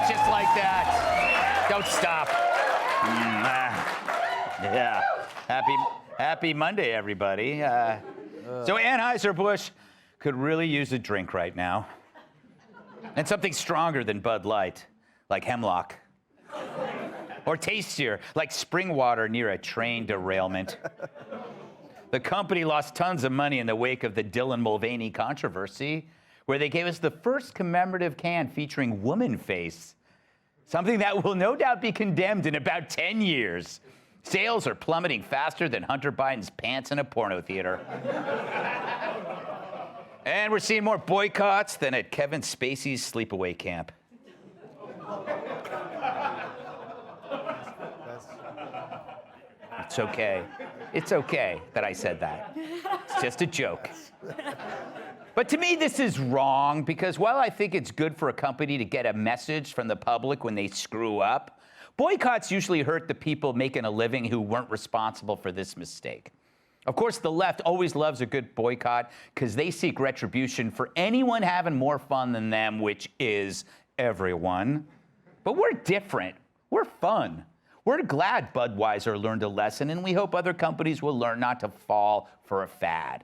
just like that. Don't stop. Yeah. Happy Monday, everybody. So Anheuser-Busch could really use a drink right now. And something stronger than Bud Light, like hemlock. Or tastier, like spring water near a train derailment. The company lost tons of money in the wake of the Dylan Mulvaney controversy, where they gave us the first commemorative can featuring woman face. Something that will no doubt be condemned in about 10 years. Sales are plummeting faster than Hunter Biden's pants in a porno theater. And we're seeing more boycotts than at Kevin Spacey's sleepaway camp. It's okay. It's okay that I said that. It's just a joke. But to me, this is wrong because while I think it's good for a company to get a message from the public when they screw up, boycotts usually hurt the people making a living who weren't responsible for this mistake. Of course, the left always loves a good boycott because they seek retribution for anyone having more fun than them, which is everyone. But we're different. We're fun. We're glad Budweiser learned a lesson, and we hope other companies will learn not to fall for a fad.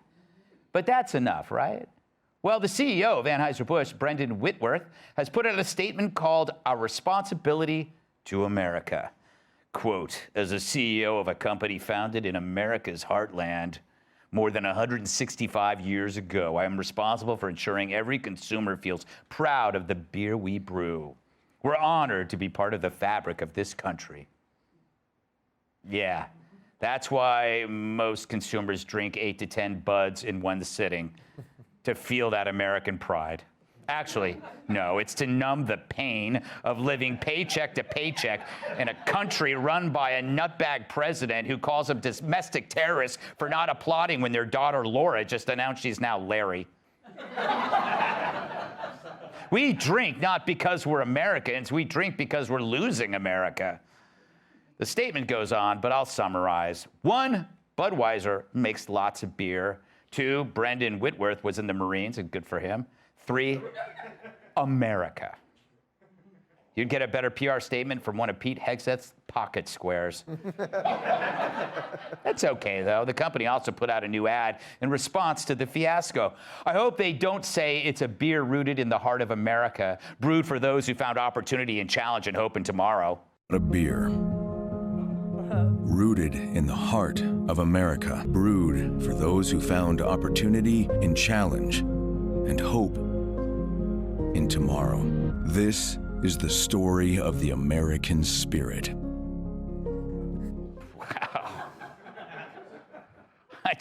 But that's enough, right? Well, the CEO of Anheuser-Busch, Brendan Whitworth, has put out a statement called Our Responsibility to America. Quote, as a CEO of a company founded in America's heartland more than 165 years ago, I am responsible for ensuring every consumer feels proud of the beer we brew. We're honored to be part of the fabric of this country. Yeah, that's why most consumers drink 8 to 10 Buds in one sitting, to feel that American pride. Actually, no, it's to numb the pain of living paycheck to paycheck in a country run by a nutbag president who calls them domestic terrorists for not applauding when their daughter Laura just announced she's now Larry. We drink not because we're Americans, we drink because we're losing America. The statement goes on, but I'll summarize. 1, Budweiser makes lots of beer. 2, Brendan Whitworth was in the Marines, and good for him. 3, America. You'd get a better PR statement from one of Pete Hegseth's pocket squares. That's okay, though. The company also put out a new ad in response to the fiasco. I hope they don't say it's a beer rooted in the heart of America, brewed for those who found opportunity and challenge and hope in tomorrow. A beer. Rooted in the heart of America, brewed for those who found opportunity in challenge and hope in tomorrow. This is the story of the American spirit. Wow. I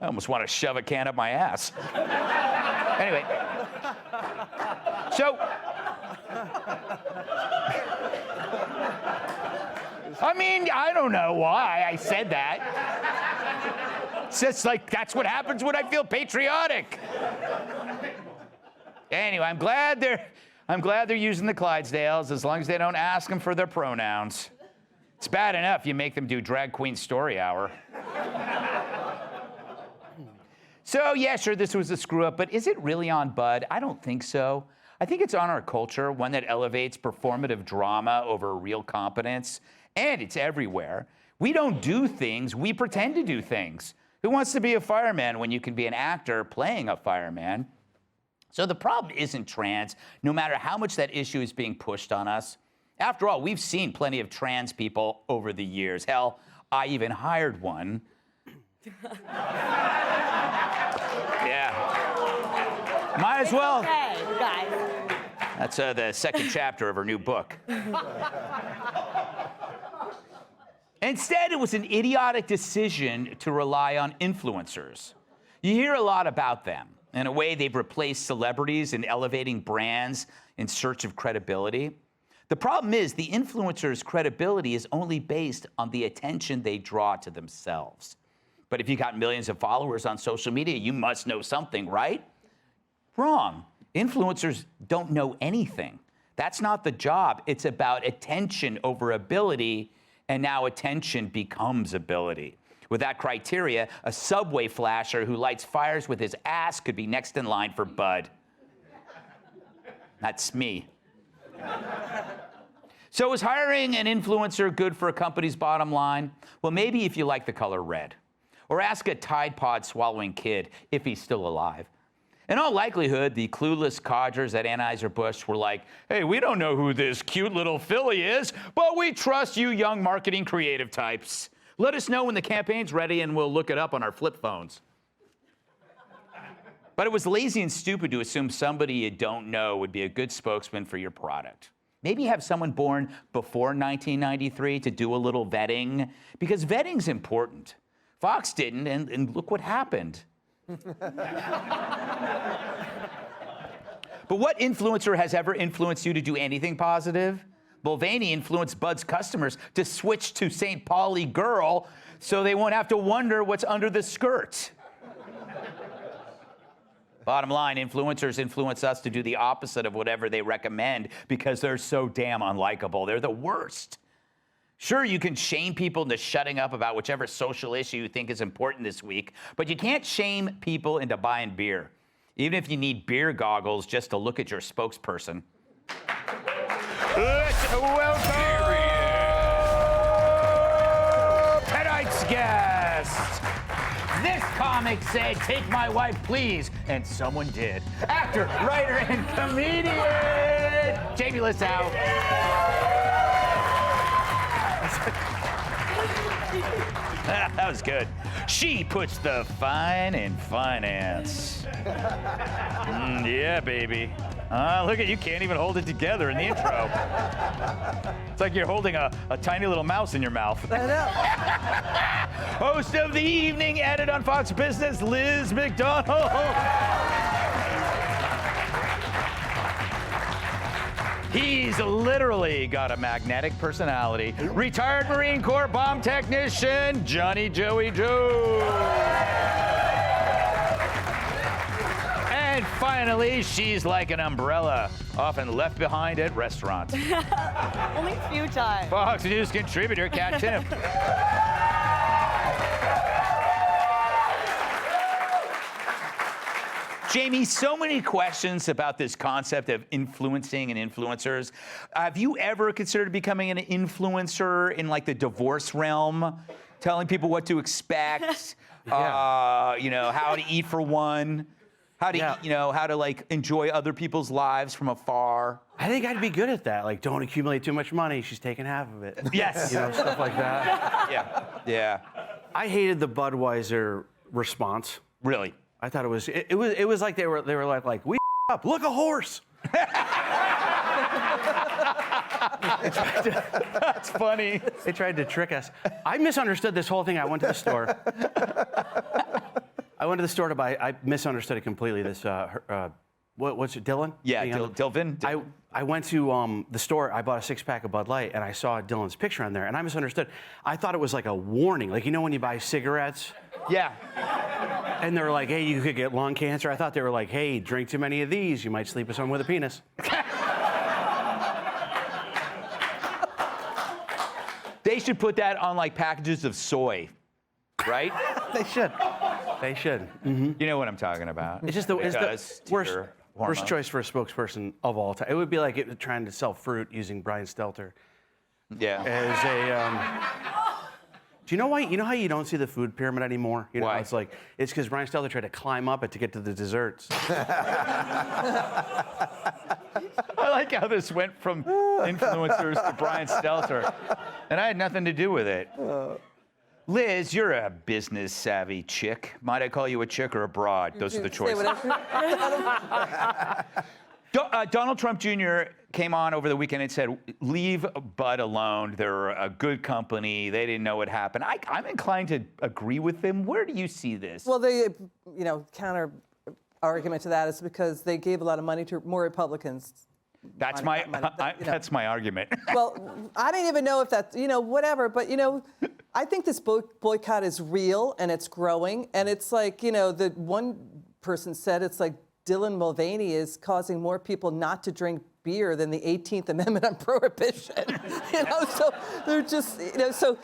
almost want to shove a can up my ass. Anyway, so I mean, I don't know why I said that. It's just like, that's what happens when I feel patriotic. Anyway, I'm glad they're using the Clydesdales as long as they don't ask them for their pronouns. It's bad enough you make them do Drag Queen Story Hour. So, yeah, sure, this was a screw-up, but is it really on Bud? I don't think so. I think it's on our culture, one that elevates performative drama over real competence. And it's everywhere. We don't do things, we pretend to do things. Who wants to be a fireman when you can be an actor playing a fireman? So the problem isn't trans, no matter how much that issue is being pushed on us. After all, we've seen plenty of trans people over the years. Hell, I even hired one. Yeah. Might as well. Hey, guys. That's the second chapter of her new book. Instead, it was an idiotic decision to rely on influencers. You hear a lot about them. In a way, they've replaced celebrities in elevating brands in search of credibility. The problem is the influencers' credibility is only based on the attention they draw to themselves. But if you got millions of followers on social media, you must know something, right? Wrong. Influencers don't know anything. That's not the job. It's about attention over ability, and now attention becomes ability. With that criteria, a subway flasher who lights fires with his ass could be next in line for Bud. That's me. So is hiring an influencer good for a company's bottom line? Well, maybe if you like the color red. Or ask a Tide Pod swallowing kid if he's still alive. In all likelihood, the clueless codgers at Anheuser-Busch were like, hey, we don't know who this cute little filly is, but we trust you young marketing creative types. Let us know when the campaign's ready and we'll look it up on our flip phones. But it was lazy and stupid to assume somebody you don't know would be a good spokesman for your product. Maybe have someone born before 1993 to do a little vetting, because vetting's important. Fox didn't, and look what happened. But what influencer has ever influenced you to do anything positive? Mulvaney influenced Bud's customers to switch to St. Pauli Girl so they won't have to wonder what's under the skirt. Bottom line, influencers influence us to do the opposite of whatever they recommend because they're so damn unlikable. They're the worst. Sure, you can shame people into shutting up about whichever social issue you think is important this week, but you can't shame people into buying beer, even if you need beer goggles just to look at your spokesperson. Let's welcome tonight's guest. This comic said, "Take my wife, please," and someone did. Actor, writer, and comedian, Jamie Lissow. That was good. She puts the fine in finance. Yeah, baby. Look at you, can't even hold it together in the intro. It's like you're holding a tiny little mouse in your mouth. I know. Host of the evening edit on Fox Business, Liz McDonald. He's literally got a magnetic personality. Retired Marine Corps bomb technician, Johnny Joey Joe. And finally, she's like an umbrella, often left behind at restaurants. Only a few times. Fox News contributor, Kat Timm. Jamie, so many questions about this concept of influencing and influencers. Have you ever considered becoming an influencer in like the divorce realm, telling people what to expect, how to eat for one, how to, how to like enjoy other people's lives from afar? I think I'd be good at that. Like, don't accumulate too much money. She's taking half of it. Yes. Stuff like that. Yeah. I hated the Budweiser response. Really? I thought it was like they were like we up, look a horse. That's funny. They tried to trick us. I misunderstood this whole thing. I went to the store. To buy. I misunderstood it completely. This what's it, Dylan? Yeah, Dilvin. I went to the store. I bought a 6-pack of Bud Light, and I saw Dylan's picture on there, and I misunderstood. I thought it was like a warning, like when you buy cigarettes. Yeah. And they were like, hey, you could get lung cancer. I thought they were like, hey, drink too many of these, you might sleep with someone with a penis. They should put that on like packages of soy, right? They should. Mm-hmm. You know what I'm talking about. It's just the worst choice for a spokesperson of all time. It would be like trying to sell fruit using Brian Stelter. Yeah. As a, do you know why? You know how you don't see the food pyramid anymore? Why? It's because Brian Stelter tried to climb up it to get to the desserts. I like how this went from influencers to Brian Stelter, and I had nothing to do with it. Liz, you're a business-savvy chick. Might I call you a chick or a broad? Those are the choices. Donald Trump Jr. came on over the weekend and said, leave Bud alone. They're a good company. They didn't know what happened. I'm inclined to agree with him. Where do you see this? Well, the counter argument to that is because they gave a lot of money to more Republicans. That's that's my argument. Well, I didn't even know if that's, whatever. But, I think this boycott is real and it's growing. And it's like, the one person said it's like Dylan Mulvaney is causing more people not to drink beer than the 18th Amendment on prohibition. So they're just, so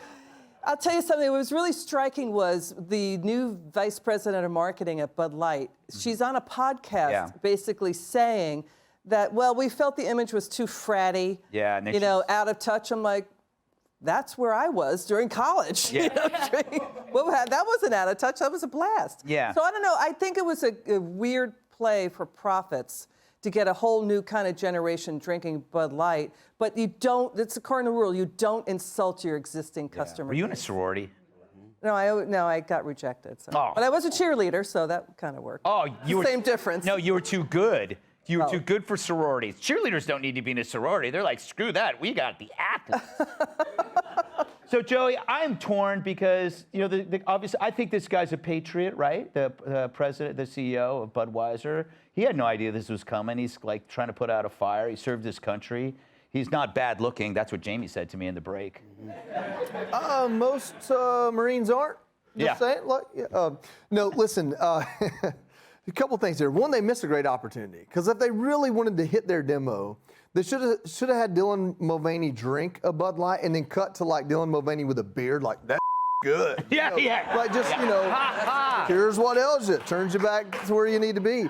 I'll tell you something. What was really striking was the new vice president of marketing at Bud Light. She's on a podcast basically saying that, well, we felt the image was too fratty, Yeah, and then you know, out of touch. I'm like, that's where I was during college. Yeah. You know, that wasn't out of touch. That was a blast. Yeah. So I don't know. I think it was a weird play for profits to get a whole new kind of generation drinking Bud Light. But you don't, it's a cardinal rule, you don't insult your existing customer Were you in a base. sorority? No, I got rejected. So. Oh. But I was a cheerleader, so that kind of worked. Oh, you were Same difference. No, you were too good. You were Oh. too good for sororities. Cheerleaders don't need to be in a sorority. They're like, screw that. We got the athletes. So, Joey, I'm torn because, you know, obviously, I think this guy's a patriot, right? The president, the CEO of Budweiser. He had no idea this was coming. He's like trying to put out a fire. He served his country. He's not bad looking. That's what Jamie said to me in the break. Most Marines aren't. Yeah. Just saying. Like, no, listen. A couple things here. One, they missed a great opportunity because if they really wanted to hit their demo, they should have had Dylan Mulvaney drink a Bud Light and then cut to like Dylan Mulvaney with a beard, like that's good. Yeah, You know, yeah. Like just Yeah. you know, Ha, ha. here's what ails you, turns you back to where you need to be.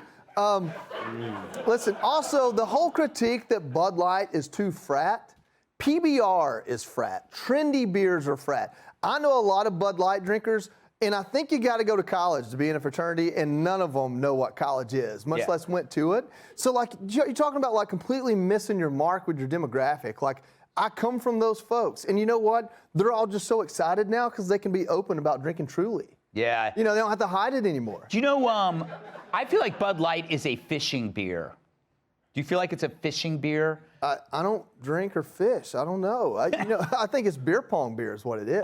Listen, also the whole critique that Bud Light is too frat, PBR is frat. Trendy beers are frat. I know a lot of Bud Light drinkers, and I think you got to go to college to be in a fraternity, and none of them know what college is, much Yeah. less went to it. So, like, you're talking about, like, completely missing your mark with your demographic. Like, I come from those folks, and you know what? They're all just so excited now because they can be open about drinking Truly. Yeah. You know, they don't have to hide it anymore. Do you know, I feel like Bud Light is a fishing beer. Do you feel like it's a fishing beer? I don't drink or fish. I don't know. I think it's beer pong beer is what it is.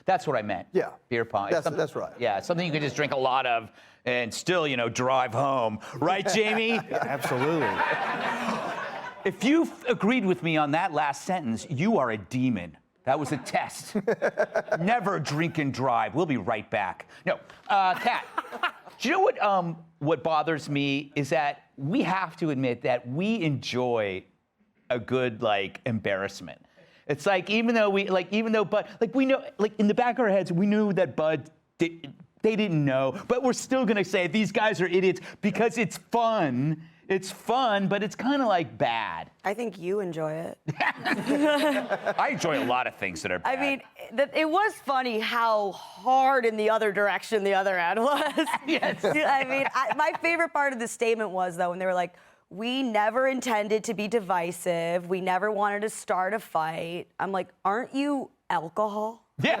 That's what I meant. Yeah. Beer pong. That's right. Yeah, something you can just drink a lot of and still, you know, drive home. Right, Jamie? Absolutely. If you agreed with me on that last sentence, you are a demon. That was a test. Never drink and drive. We'll be right back. No, Kat, do you know what bothers me is that we have to admit that we enjoy a good, like, embarrassment. It's like, even though Bud, like, we know, like, in the back of our heads, we knew that Bud, they didn't know, but we're still gonna say these guys are idiots because it's fun. It's fun, but it's kind of like bad. I think you enjoy it. I enjoy a lot of things that are bad. I mean, it was funny how hard in the other direction the other ad was. Yes. I mean, my favorite part of the statement was, though, when they were like, we never intended to be divisive. We never wanted to start a fight. I'm like, aren't you alcohol? Yeah.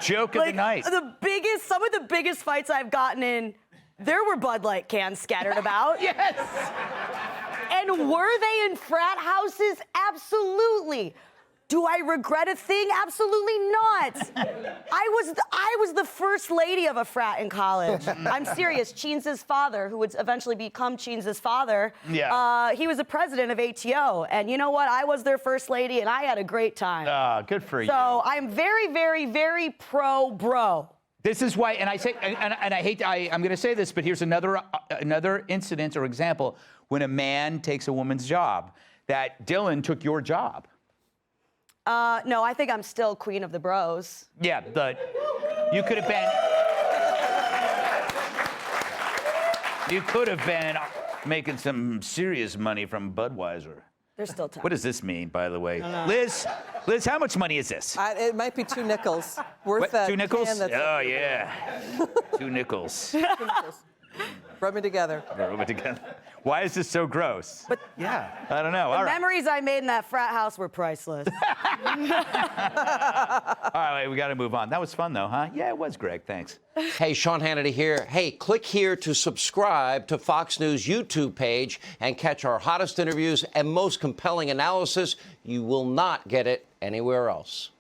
Joke of the night. Some of the biggest fights I've gotten in, there were Bud Light cans scattered about. Yes. And were they in frat houses? Absolutely. Do I regret a thing? Absolutely not. I was the first lady of a frat in college. I'm serious. Cheens' father, who would eventually become Cheens' father, he was the president of ATO. And you know what? I was their first lady, and I had a great time. Good for you. So I'm very, very, very pro-bro. This is why, and I say, and I hate, I'm going to say this, but here's another incident or example when a man takes a woman's job. That Dylan took your job. No, I think I'm still queen of the bros. Yeah, you could have been making some serious money from Budweiser. There's still time. What does this mean, by the way? Liz, how much money is this? It might be 2 nickels worth What, that 2 nickels? can that's- Oh, yeah. 2 nickels. 2 nickels. Rub me together. Rub it together. Why is this so gross? But Yeah. I don't know. All the right. memories I made in that frat house were priceless. All right, we got to move on. That was fun, though, huh? Yeah, it was, Greg. Thanks. Hey, Sean Hannity here. Hey, click here to subscribe to Fox News YouTube page and catch our hottest interviews and most compelling analysis. You will not get it anywhere else.